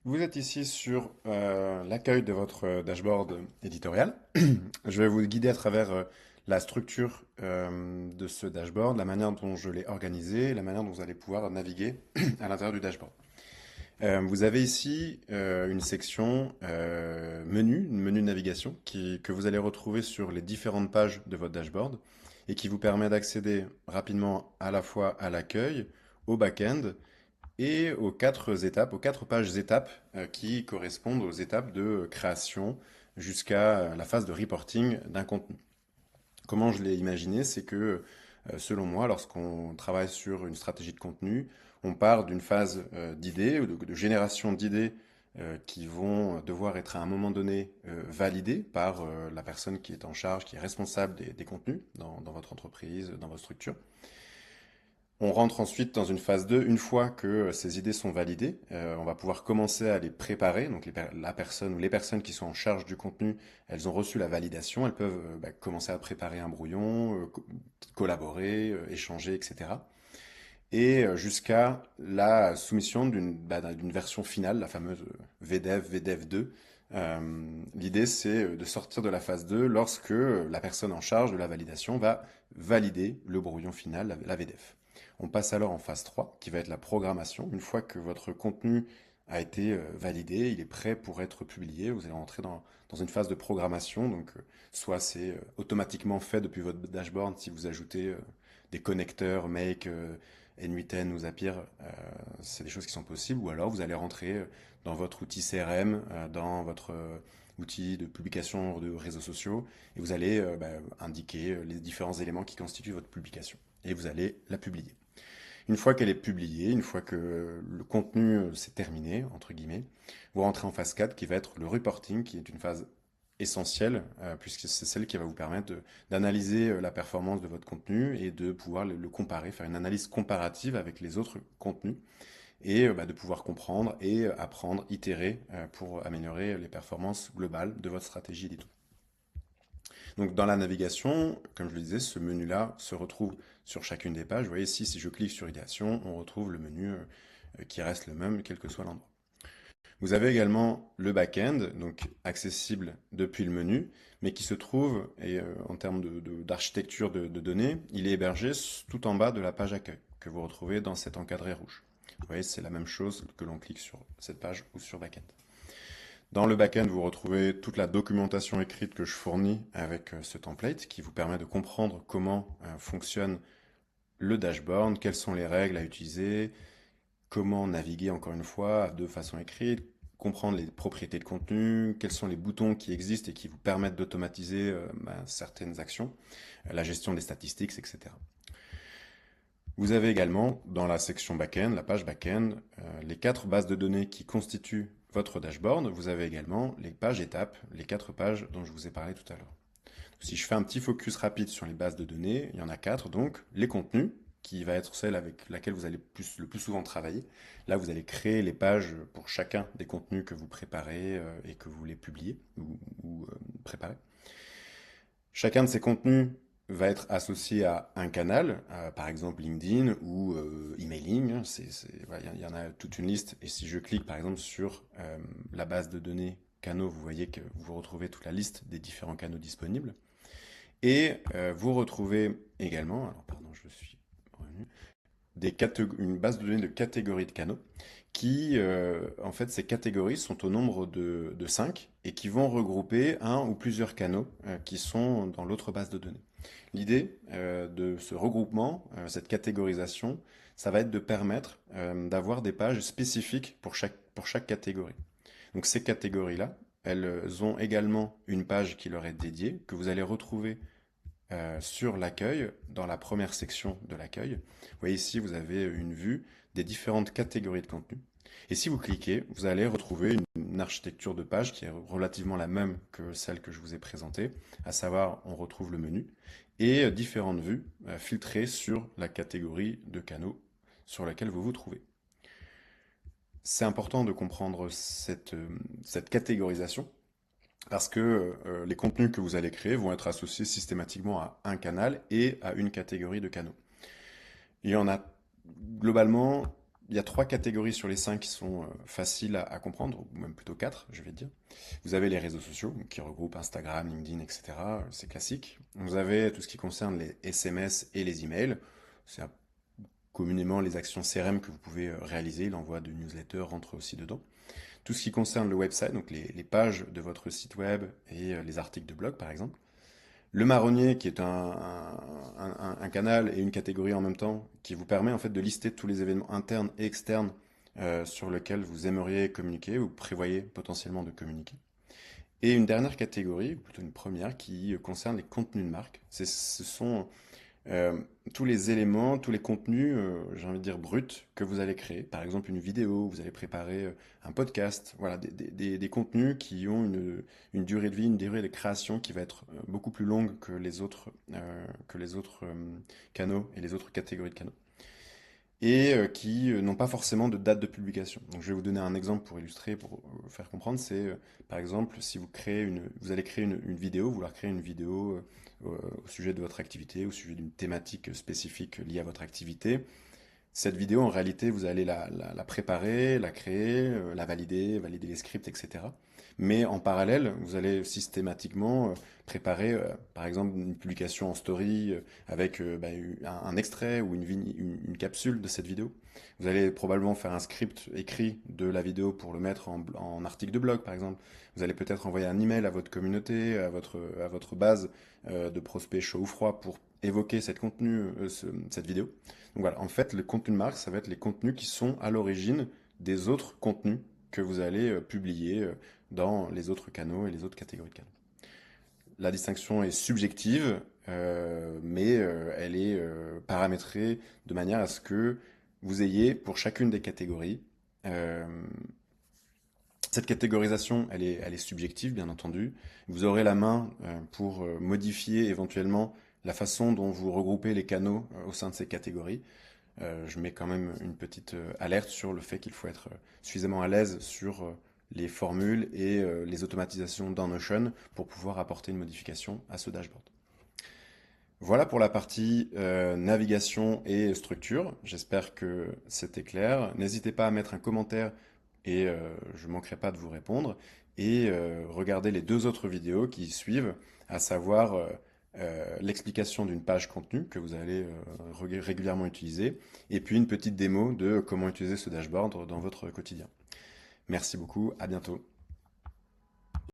Vous êtes ici sur l'accueil de votre dashboard éditorial. Je vais vous guider à travers la structure de ce dashboard, la manière dont je l'ai organisé, la manière dont vous allez pouvoir naviguer à l'intérieur du dashboard. Vous avez ici une section menu, une menu de navigation que vous allez retrouver sur les différentes pages de votre dashboard et qui vous permet d'accéder rapidement à la fois à l'accueil, au back-end et aux quatre étapes, aux quatre pages étapes qui correspondent aux étapes de création jusqu'à la phase de reporting d'un contenu. Comment je l'ai imaginé, c'est que selon moi, lorsqu'on travaille sur une stratégie de contenu, on part d'une phase d'idées ou de génération d'idées qui vont devoir être à un moment donné validées par la personne qui est en charge, qui est responsable des contenus dans votre entreprise, dans votre structure. On rentre ensuite dans une phase 2. Une fois que ces idées sont validées, on va pouvoir commencer à les préparer. Donc la personne ou les personnes qui sont en charge du contenu, elles ont reçu la validation, elles peuvent commencer à préparer un brouillon, collaborer, échanger, etc. Et jusqu'à la soumission d'une version finale, la fameuse VDEV, VDEV 2. L'idée, c'est de sortir de la phase 2 lorsque la personne en charge de la validation va valider le brouillon final, la VDEF. On passe alors en phase 3, qui va être la programmation. Une fois que votre contenu a été validé, il est prêt pour être publié, vous allez rentrer dans une phase de programmation. Donc, soit c'est automatiquement fait depuis votre dashboard si vous ajoutez des connecteurs, make, N8N ou Zapier, c'est des choses qui sont possibles. Ou alors vous allez rentrer dans votre outil CRM, dans votre outil de publication de réseaux sociaux, et vous allez indiquer les différents éléments qui constituent votre publication. Et vous allez la publier. Une fois qu'elle est publiée, une fois que le contenu s'est terminé, entre guillemets, vous rentrez en phase 4 qui va être le reporting, qui est une phase essentielle, puisque c'est celle qui va vous permettre d'analyser la performance de votre contenu et de pouvoir le comparer, faire une analyse comparative avec les autres contenus et de pouvoir comprendre et apprendre, itérer pour améliorer les performances globales de votre stratégie d'édito. Donc dans la navigation, comme je le disais, ce menu-là se retrouve sur chacune des pages. Vous voyez ici, si je clique sur idéation, on retrouve le menu qui reste le même, quel que soit l'endroit. Vous avez également le back-end, donc accessible depuis le menu, mais qui se trouve, et en termes d'architecture de données, il est hébergé tout en bas de la page accueil, que vous retrouvez dans cet encadré rouge. Vous voyez, c'est la même chose que l'on clique sur cette page ou sur back-end. Dans le back-end, vous retrouvez toute la documentation écrite que je fournis avec ce template qui vous permet de comprendre comment fonctionne le dashboard, quelles sont les règles à utiliser, comment naviguer encore une fois de façon écrite, comprendre les propriétés de contenu, quels sont les boutons qui existent et qui vous permettent d'automatiser certaines actions, la gestion des statistiques, etc. Vous avez également, dans la section back-end, la page back-end, les quatre bases de données qui constituent votre dashboard. Vous avez également les pages étapes, les quatre pages dont je vous ai parlé tout à l'heure. Si je fais un petit focus rapide sur les bases de données, il y en a quatre. Donc, les contenus, qui va être celle avec laquelle vous allez le plus souvent travailler. Là, vous allez créer les pages pour chacun des contenus que vous préparez et que vous voulez publier ou préparer. Chacun de ces contenus va être associé à un canal, par exemple LinkedIn ou emailing. Voilà, il y en a toute une liste. Et si je clique par exemple sur la base de données canaux, vous voyez que vous retrouvez toute la liste des différents canaux disponibles. Et vous retrouvez également, alors pardon, je suis revenu, une base de données de catégories de canaux qui, en fait, ces catégories sont au nombre de 5 et qui vont regrouper un ou plusieurs canaux qui sont dans l'autre base de données. L'idée de ce regroupement, cette catégorisation, ça va être de permettre d'avoir des pages spécifiques pour chaque catégorie. Donc ces catégories-là, elles ont également une page qui leur est dédiée, que vous allez retrouver sur l'accueil, dans la première section de l'accueil. Vous voyez ici, vous avez une vue des différentes catégories de contenu. Et si vous cliquez, vous allez retrouver une architecture de page qui est relativement la même que celle que je vous ai présentée, à savoir on retrouve le menu et différentes vues filtrées sur la catégorie de canaux sur laquelle vous vous trouvez. C'est important de comprendre cette catégorisation parce que les contenus que vous allez créer vont être associés systématiquement à un canal et à une catégorie de canaux. Il y en a globalement il y a 3 catégories sur les 5 qui sont faciles à comprendre, ou même plutôt 4, je vais dire. Vous avez les réseaux sociaux, qui regroupent Instagram, LinkedIn, etc. C'est classique. Vous avez tout ce qui concerne les SMS et les emails. C'est communément les actions CRM que vous pouvez réaliser. L'envoi de newsletters rentre aussi dedans. Tout ce qui concerne le website, donc les pages de votre site web et les articles de blog, par exemple. Le marronnier, qui est un canal et une catégorie en même temps, qui vous permet en fait de lister tous les événements internes et externes sur lesquels vous aimeriez communiquer ou prévoyez potentiellement de communiquer. Et une dernière catégorie, ou plutôt une première, qui concerne les contenus de marque. Ce sont euh, tous les éléments, tous les contenus, j'ai envie de dire bruts, que vous allez créer. Par exemple, une vidéo, vous allez préparer un podcast. Voilà, des contenus qui ont une durée de vie, une durée de création qui va être beaucoup plus longue que les autres canaux et les autres catégories de canaux. Et qui n'ont pas forcément de date de publication. Donc je vais vous donner un exemple pour illustrer, pour faire comprendre. C'est par exemple si vous allez créer une vidéo, vouloir créer une vidéo au sujet de votre activité, au sujet d'une thématique spécifique liée à votre activité. Cette vidéo, en réalité, vous allez la préparer, la créer, la valider, valider les scripts, etc. Mais en parallèle, vous allez systématiquement préparer, par exemple, une publication en story avec un extrait ou une capsule de cette vidéo. Vous allez probablement faire un script écrit de la vidéo pour le mettre en article de blog, par exemple. Vous allez peut-être envoyer un email à votre communauté, à votre base de prospects chaud ou froid pour évoquer cette vidéo. Donc voilà, en fait, le contenu de marque, ça va être les contenus qui sont à l'origine des autres contenus que vous allez publier dans les autres canaux et les autres catégories de canaux. La distinction est subjective, mais elle est paramétrée de manière à ce que vous ayez pour chacune des catégories. euh, Cette catégorisation, elle est subjective, bien entendu. Vous aurez la main pour modifier éventuellement la façon dont vous regroupez les canaux au sein de ces catégories. Je mets quand même une petite alerte sur le fait qu'il faut être suffisamment à l'aise sur les formules et les automatisations dans Notion pour pouvoir apporter une modification à ce dashboard. Voilà pour la partie navigation et structure. J'espère que c'était clair. N'hésitez pas à mettre un commentaire et je ne manquerai pas de vous répondre. Et regardez les 2 autres vidéos qui suivent, à savoir l'explication d'une page contenu que vous allez régulièrement utiliser, et puis une petite démo de comment utiliser ce dashboard dans votre quotidien. Merci beaucoup, à bientôt.